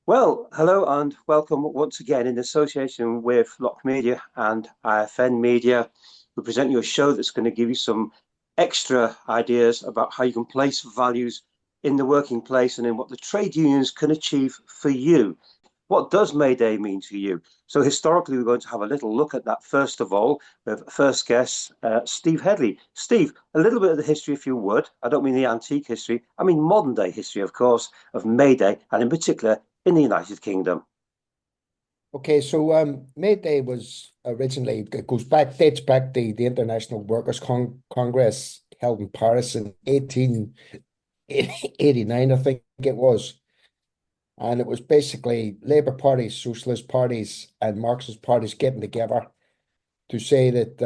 Well, hello and welcome once again in association with Lokmedia and IFN Media. We present you a show that's going to give you some extra ideas about how you can place values in the working place and in what the trade unions can achieve for you. What does May Day mean to you? So historically, we're going to have a little look at that first of all with first guest, Steve Headley. Steve, a little bit of the history, if you would. I don't mean the antique history. I mean modern day history, of course, of May Day, and in particular in the United Kingdom. Okay, so May Day was originally it goes back dates back to the International Workers' Congress held in Paris in 1889, I think it was, and it was basically Labour parties, Socialist parties, and Marxist parties getting together to say that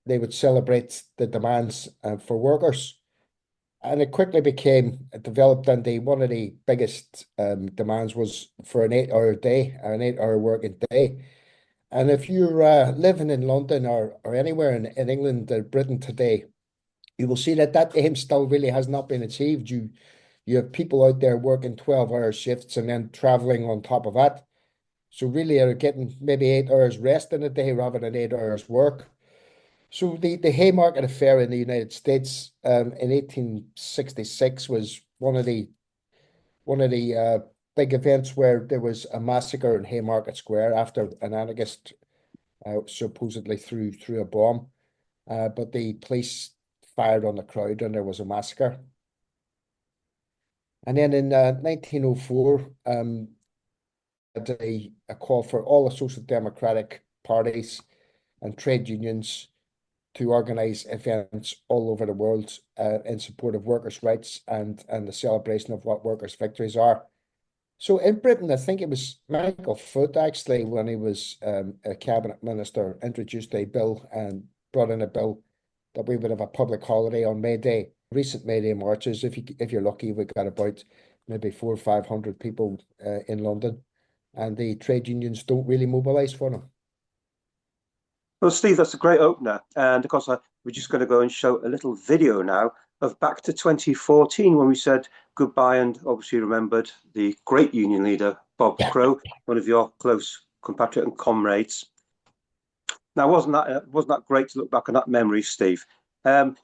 they would celebrate the demands for workers, and it quickly became developed into one of the biggest demands was for an 8-hour day, an 8-hour working day. And if you're living in London or anywhere in England or Britain today, you will see that that aim still really has not been achieved. You have people out there working 12-hour shifts and then traveling on top of that. So really are getting maybe 8 hours rest in a day rather than 8 hours work. So the Haymarket Affair in the United States in 1866 was one of the big events where there was a massacre in Haymarket Square after an anarchist supposedly threw a bomb, but the police fired on the crowd and there was a massacre. And then in 1904, a call for all the social democratic parties and trade unions to organize events all over the world in support of workers' rights and the celebration of what workers' victories are. So in Britain, I think it was Michael Foot actually, when he was a cabinet minister, introduced a bill and brought in a bill that we would have a public holiday on May Day. Recent May Day marches, if you're lucky, we got about maybe 400 or 500 people in London, and the trade unions don't really mobilise for them. Well, Steve, that's a great opener. And of course, we're just going to go and show a little video now of back to 2014 when we said goodbye and obviously remembered the great union leader, Bob Yeah. Crow, one of your close compatriot and comrades. Now, wasn't that great to look back on that memory, Steve? You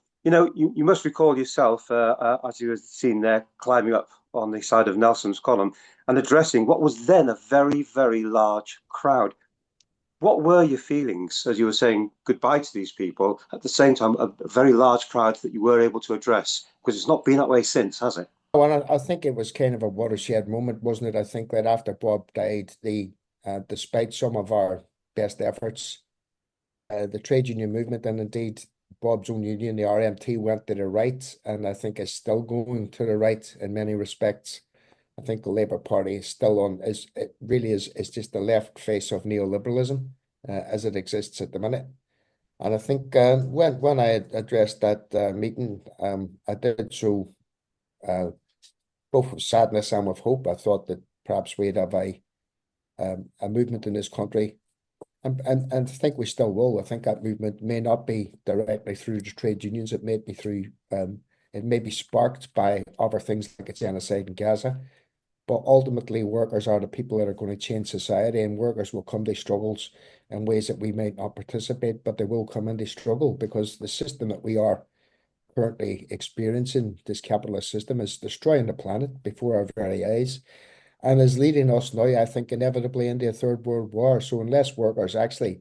must recall yourself as you were seen there climbing up on the side of Nelson's column and addressing what was then a very, very large crowd. What were your feelings as you were saying goodbye to these people? At the same time, a very large crowd that you were able to address, because it's not been that way since, has it? Well, I think it was kind of a watershed moment, wasn't it? I think that after Bob died, despite some of our best efforts, the trade union movement and indeed Bob's own union, the RMT, went to the right, and I think is still going to the right in many respects. I think the Labour Party is still on is it really is just the left face of neoliberalism as it exists at the minute. And I think when I addressed that meeting, I did so uh, both with sadness and with hope. I thought that perhaps we'd have a movement in this country, and I think we still will. I think that movement may not be directly through the trade unions. It may be through it may be sparked by other things like a genocide in Gaza. But ultimately, workers are the people that are going to change society, and workers will come to struggles in ways that we might not participate, but they will come into struggle because the system that we are currently experiencing, this capitalist system, is destroying the planet before our very eyes and is leading us now, I think, inevitably into a third world war. So unless workers actually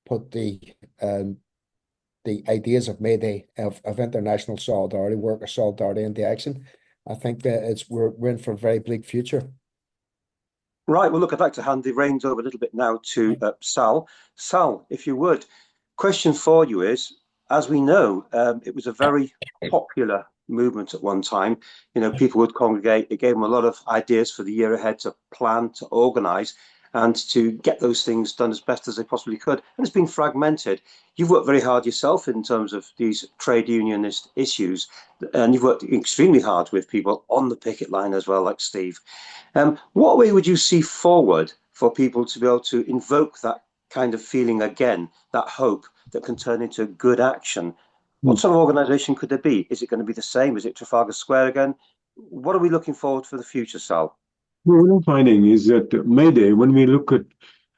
put the ideas of May Day, of international solidarity, worker solidarity into action, I think that we're in for a very bleak future. Right. Well, look, I'd like to hand the reins over a little bit now to Sal. Sal, if you would, question for you is, as we know, it was a very popular movement at one time. You know, people would congregate. It gave them a lot of ideas for the year ahead to plan, to organise, and to get those things done as best as they possibly could. And it's been fragmented. You've worked very hard yourself in terms of these trade unionist issues, and you've worked extremely hard with people on the picket line as well, like Steve. What way would you see forward for people to be able to invoke that kind of feeling again, that hope that can turn into good action? What sort of organisation could there be? Is it going to be the same? Is it Trafalgar Square again? What are we looking forward for the future, Sal? Well, what I'm finding is that Mayday, when we look at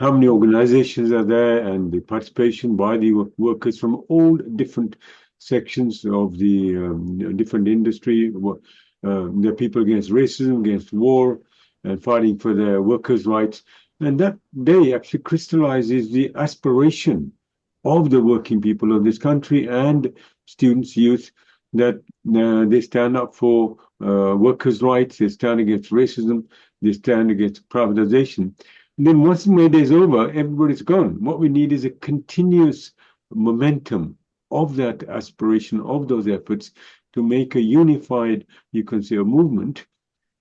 how many organizations are there and the participation by the workers from all different sections of the different industry, there are people against racism, against war, and fighting for their workers' rights. And that day actually crystallizes the aspiration of the working people of this country and students, youth, that they stand up for workers' rights, they stand against racism, they stand against privatization. And then once May Day is over, everybody's gone. What we need is a continuous momentum of that aspiration, of those efforts to make a unified, you can say, a movement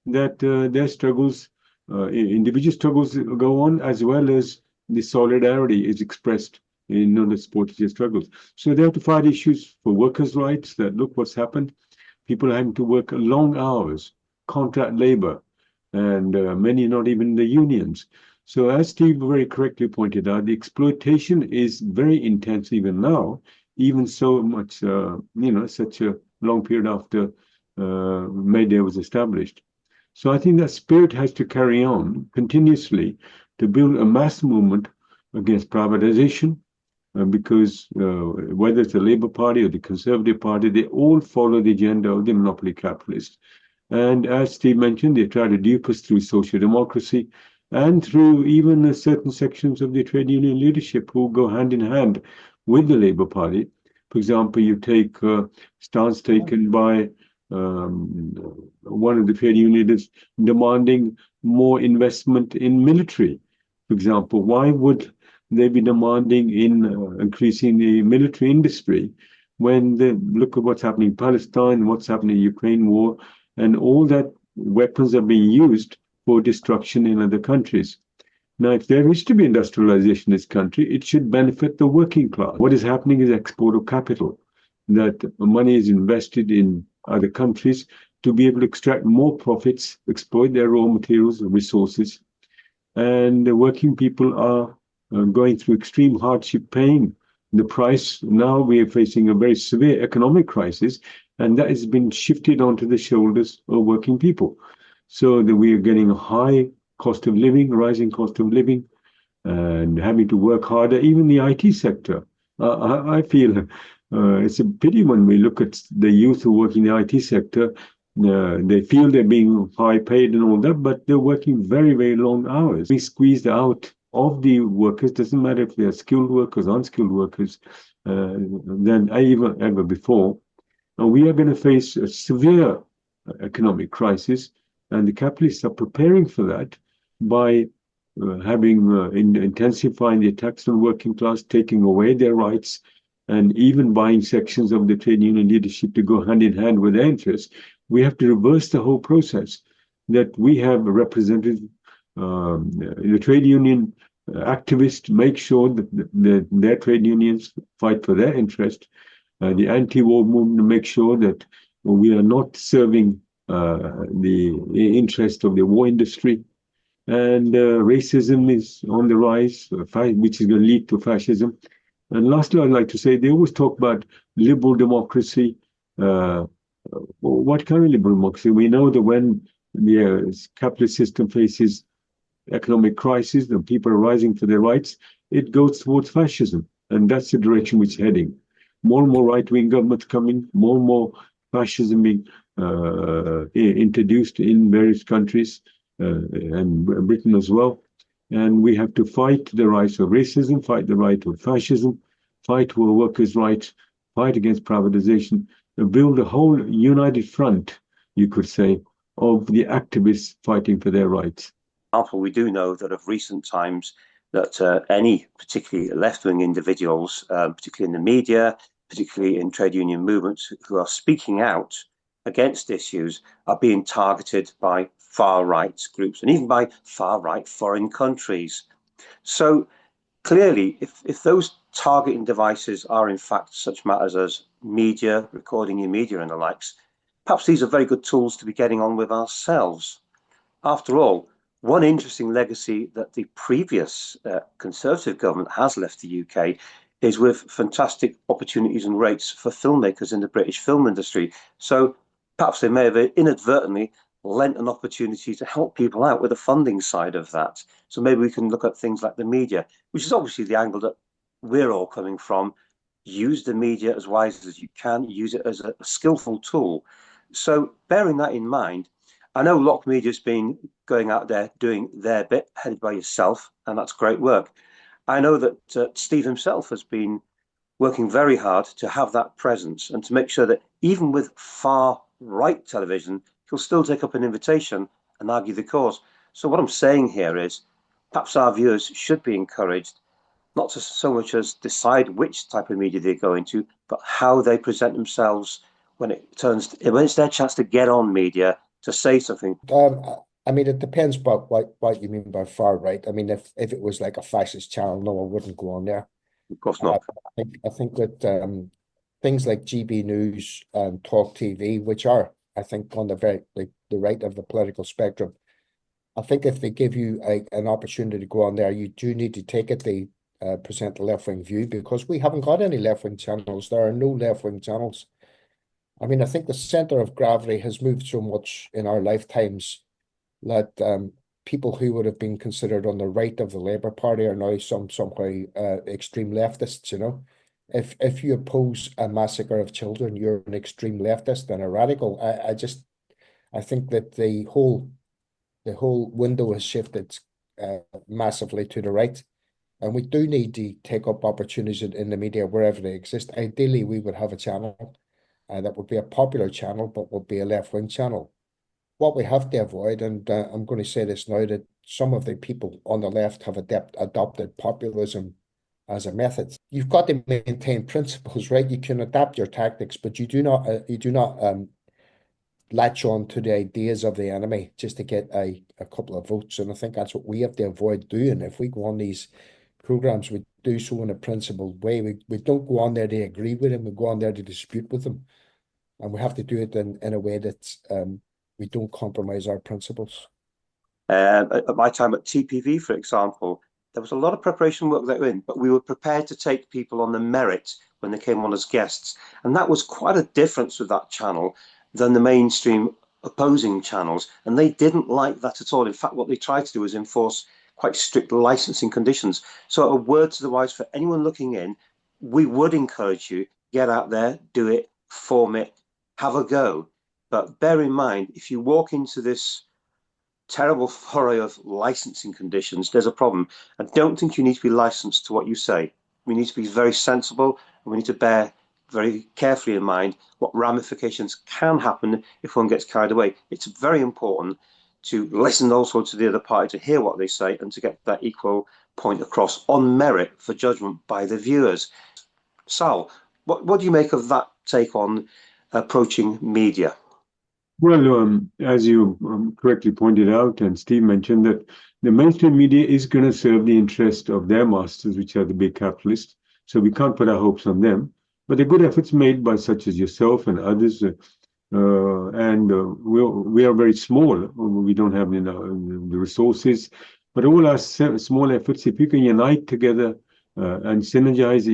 that their struggles, individual struggles go on, as well as the solidarity is expressed in the supporters' struggles. So they have to fight issues for workers' rights, that look what's happened. People are having to work long hours, contract labor, and many not even in the unions. So as Steve very correctly pointed out, the exploitation is very intense even now, even so much, such a long period after May Day was established. So I think that spirit has to carry on continuously to build a mass movement against privatization, because whether it's the Labour Party or the Conservative Party, they all follow the agenda of the monopoly capitalists. And as Steve mentioned, they try to dupe us through social democracy and through even certain sections of the trade union leadership who go hand in hand with the Labour Party. For example, you take stance taken by one of the trade union leaders demanding more investment in military. For example, why would they be demanding in increasing the military industry when they look at what's happening in Palestine, what's happening in the Ukraine war, and all that weapons are being used for destruction in other countries. Now, if there is to be industrialization in this country, it should benefit the working class. What is happening is export of capital, that money is invested in other countries to be able to extract more profits, exploit their raw materials and resources. And the working people are going through extreme hardship, paying the price. Now we are facing a very severe economic crisis, and that has been shifted onto the shoulders of working people. So that we are getting a high cost of living, rising cost of living, and having to work harder. Even the IT sector, I feel it's a pity when we look at the youth who work in the IT sector. They feel they're being high paid and all that, but they're working very, very long hours. Being squeezed out of the workers, doesn't matter if they're skilled workers, unskilled workers, than even ever before. And we are going to face a severe economic crisis, and the capitalists are preparing for that by intensifying the attacks on working class, taking away their rights, and even buying sections of the trade union leadership to go hand in hand with their interests. We have to reverse the whole process, that we have represented the trade union activists, make sure that their trade unions fight for their interest, the anti-war movement, make sure that we are not serving the interest of the war industry. And racism is on the rise, which is going to lead to fascism. And lastly, I'd like to say they always talk about liberal democracy. Uh, what kind of liberal democracy? We know that when the capitalist system faces economic crisis and people are rising for their rights, it goes towards fascism. And that's the direction which it's heading. More and more right-wing governments coming, more and more fascism being introduced in various countries, and Britain as well. And we have to fight the rise of racism, fight the right of fascism, fight for workers' rights, fight against privatization, and build a whole united front, you could say, of the activists fighting for their rights. We do know that of recent times that any particularly left-wing individuals, particularly in the media, particularly in trade union movements, who are speaking out against issues are being targeted by far-right groups and even by far-right foreign countries. So clearly, if those targeting devices are in fact such matters as media, recording your media and the likes, perhaps these are very good tools to be getting on with ourselves. After all, one interesting legacy that the previous Conservative government has left the UK is with fantastic opportunities and rates for filmmakers in the British film industry. So perhaps they may have inadvertently lent an opportunity to help people out with the funding side of that. So maybe we can look at things like the media, which is obviously the angle that we're all coming from. Use the media as wisely as you can, use it as a skillful tool. So bearing that in mind, I know Lokmedia's been going out there doing their bit, headed by yourself, and that's great work. I know that Steve himself has been working very hard to have that presence and to make sure that even with far right television, he'll still take up an invitation and argue the cause. So what I'm saying here is perhaps our viewers should be encouraged not to so much as decide which type of media they go into, but how they present themselves when when it's their chance to get on media to say something. I mean, it depends about what you mean by far right. I mean, if it was like a fascist channel, no, I wouldn't go on there. Of course not. I think that things like GB News and Talk TV, which are, I think, on the right of the political spectrum, I think if they give you an opportunity to go on there, you do need to take it. They present the left-wing view because we haven't got any left-wing channels. There are no left-wing channels. I mean, I think the center of gravity has moved so much in our lifetimes that people who would have been considered on the right of the Labour Party are now somehow extreme leftists, you know. If you oppose a massacre of children, you're an extreme leftist and a radical. I think that the whole window has shifted massively to the right. And we do need to take up opportunities in the media wherever they exist. Ideally, we would have a channel that would be a popular channel, but would be a left-wing channel. What we have to avoid, and I'm going to say this now, that some of the people on the left have adopted populism as a method. You've got to maintain principles, right? You can adapt your tactics, but you do not latch on to the ideas of the enemy just to get a couple of votes. And I think that's what we have to avoid doing. If we go on these programs, we do so in a principled way. We don't go on there to agree with them, we go on there to dispute with them. And we have to do it in a way that we don't compromise our principles. At my time at TPV, for example, there was a lot of preparation work that went in, but we were prepared to take people on the merit when they came on as guests. And that was quite a difference with that channel than the mainstream opposing channels. And they didn't like that at all. In fact, what they tried to do was enforce quite strict licensing conditions. So a word to the wise for anyone looking in, we would encourage you, get out there, do it, form it, have a go. But bear in mind, if you walk into this terrible foray of licensing conditions, there's a problem. I don't think you need to be licensed to what you say. We need to be very sensible, and we need to bear very carefully in mind what ramifications can happen if one gets carried away. It's very important to listen also to the other party, to hear what they say, and to get that equal point across on merit for judgment by the viewers. Sal, what do you make of that take on approaching media? Well, as you correctly pointed out, and Steve mentioned that the mainstream media is going to serve the interest of their masters, which are the big capitalists. So we can't put our hopes on them. But the good efforts made by such as yourself and others, and we are very small. We don't have the resources. But all our small efforts, if we can unite together and synergize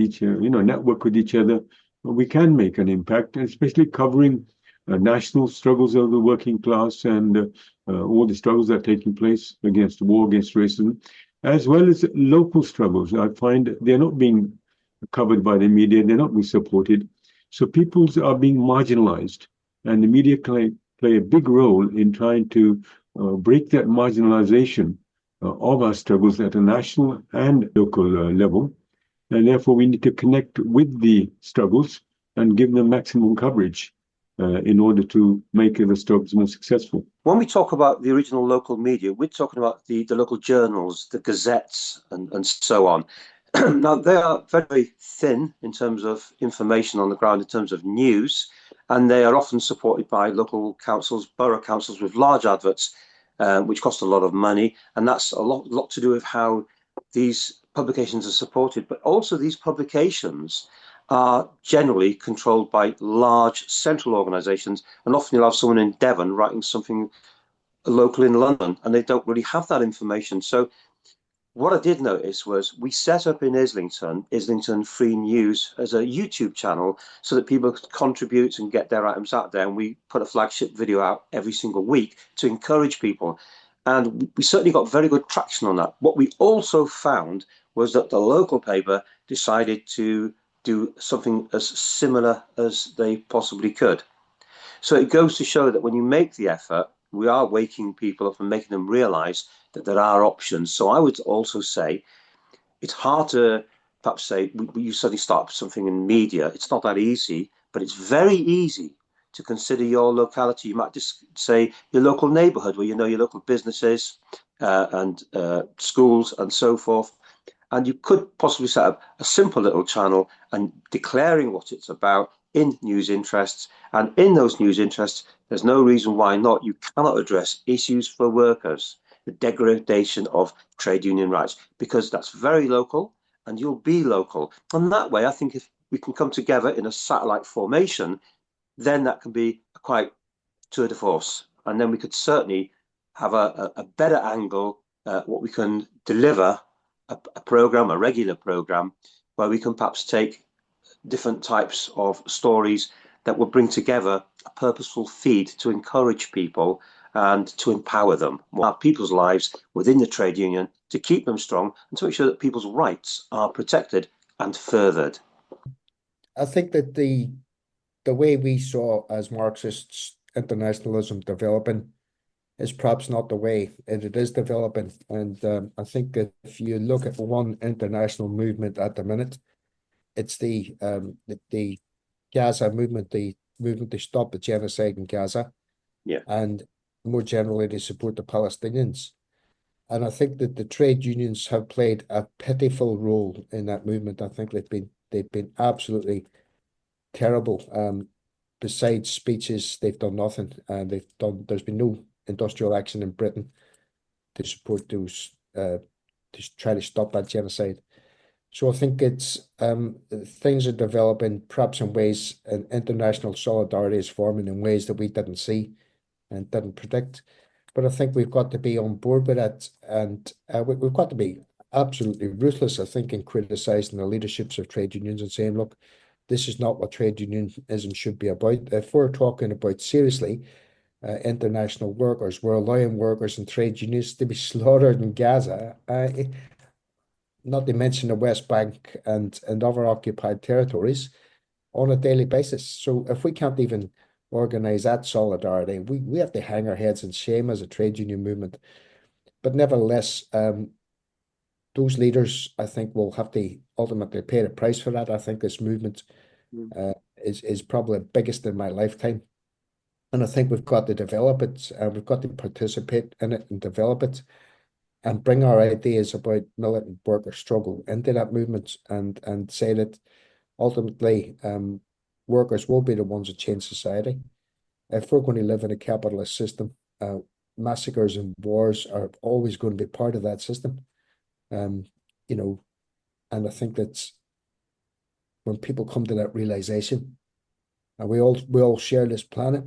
network with each other, we can make an impact, especially covering national struggles of the working class and all the struggles that are taking place against the war against racism, as well as local struggles. I find they're not being covered by the media, they're not being supported. So peoples are being marginalized, and the media play a big role in trying to break that marginalization of our struggles at a national and local level. And therefore, we need to connect with the struggles and give them maximum coverage in order to make the struggles more successful. When we talk about the original local media, we're talking about the local journals, the gazettes, and so on. Now, they are very, very thin in terms of information on the ground, in terms of news, and they are often supported by local councils, borough councils with large adverts, which cost a lot of money. And that's a lot to do with how these publications are supported. But also these publications are generally controlled by large central organisations, and often you'll have someone in Devon writing something local in London, and they don't really have that information. So what I did notice was we set up in Islington Free News as a YouTube channel so that people could contribute and get their items out there. And we put a flagship video out every single week to encourage people. And we certainly got very good traction on that. What we also found was that the local paper decided to do something as similar as they possibly could. So it goes to show that when you make the effort, we are waking people up and making them realize that there are options. So I would also say it's hard to perhaps say you suddenly start something in media. It's not that easy, but it's very easy to consider your locality. You might just say your local neighborhood where you know your local businesses and schools and so forth. And you could possibly set up a simple little channel and declaring what it's about in news interests. And in those news interests, there's no reason why not. You cannot address issues for workers, the degradation of trade union rights, because that's very local and you'll be local. And that way, I think if we can come together in a satellite formation, then that can be a quite tour de force. And then we could certainly have a better angle, what we can deliver a program, a regular program, where we can perhaps take different types of stories that will bring together a purposeful feed to encourage people and to empower them, people's lives within the trade union, to keep them strong and to make sure that people's rights are protected and furthered. I think that the way we saw as Marxists internationalism developing is perhaps not the way it is developing. And I think that if you look at one international movement at the minute, it's the Gaza movement, the movement to stop the genocide in Gaza, Yeah. and more generally to support the Palestinians. And I think that the trade unions have played a pitiful role in that movement. I think they've been absolutely terrible. Besides speeches, they've done nothing, and there's been no industrial action in Britain to support those to try to stop that genocide. So I think it's things are developing perhaps in ways, and international solidarity is forming in ways that we didn't see and didn't predict. But I think we've got to be on board with it, and we've got to be absolutely ruthless, I think, in criticizing the leaderships of trade unions and saying, look, this is not what trade unionism should be about. If we're talking about seriously international workers, we're allowing workers and trade unions to be slaughtered in Gaza, not to mention the West Bank and other occupied territories on a daily basis. So if we can't even organize that solidarity, we have to hang our heads in shame as a trade union movement. But nevertheless, those leaders, I think, will have to ultimately pay the price for that. I think this movement is probably the biggest in my lifetime. And I think we've got to develop it, and we've got to participate in it and develop it and bring our ideas about militant worker struggle into that movement, and say that ultimately workers will be the ones that change society. If we're going to live in a capitalist system, massacres and wars are always going to be part of that system. You know, and I think that's when people come to that realization, and we all share this planet,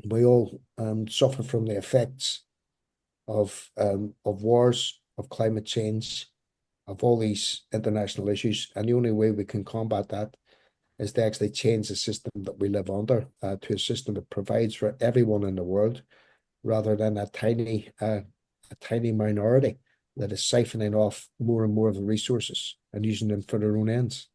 we all suffer from the effects of wars, of climate change, of all these international issues, and the only way we can combat that is to actually change the system that we live under to a system that provides for everyone in the world, rather than a tiny minority that is siphoning off more and more of the resources and using them for their own ends.